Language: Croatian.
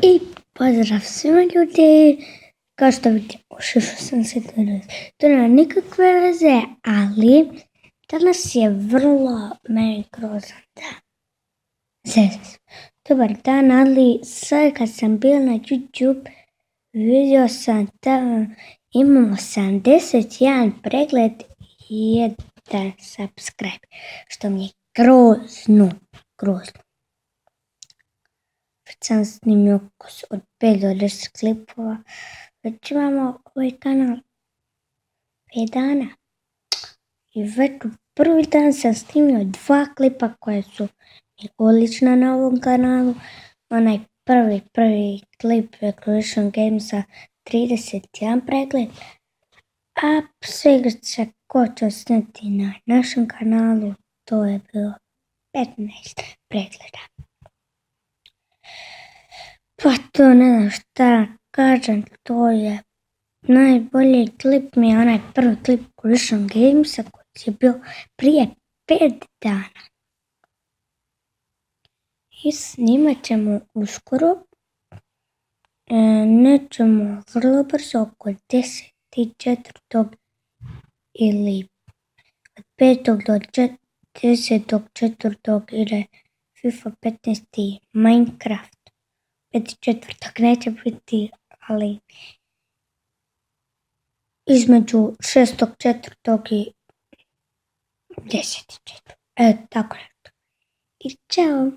I pozdrav svima ljudi, kao što vidite, ušišao sam se danas. To nema nikakve veze, ali danas je vrlo meni grozan dan. Dobar dan, ali sad kad sam bila na YouTube, vidio sam da imamo 71 pregled i 1 subskrajb, što mi je grozno. Već sam snimio od 5 do 10 klipova. Već imamo ovaj kanal 5 dana. I već u prvi dan sam snimio 2 klipa koje su odlična na ovom kanalu. Onaj prvi klip Recreation Gamesa 31 pregled. A sve igrice ko će snimati na našem kanalu, to je bilo 15 pregleda. Pa to ne znam šta kažem, to je najbolji klip mi je onaj prvi klip Recreation Gamesa koji je bio prije 5 dana. I snimat ćemo uskoro, nećemo vrlo brzo oko 10.4. ili od 5. do 10.4. ide FIFA 15 i Minecraft. 5.4. neće biti, ali između 6.4. i 10.4. Tako nešto. I čao!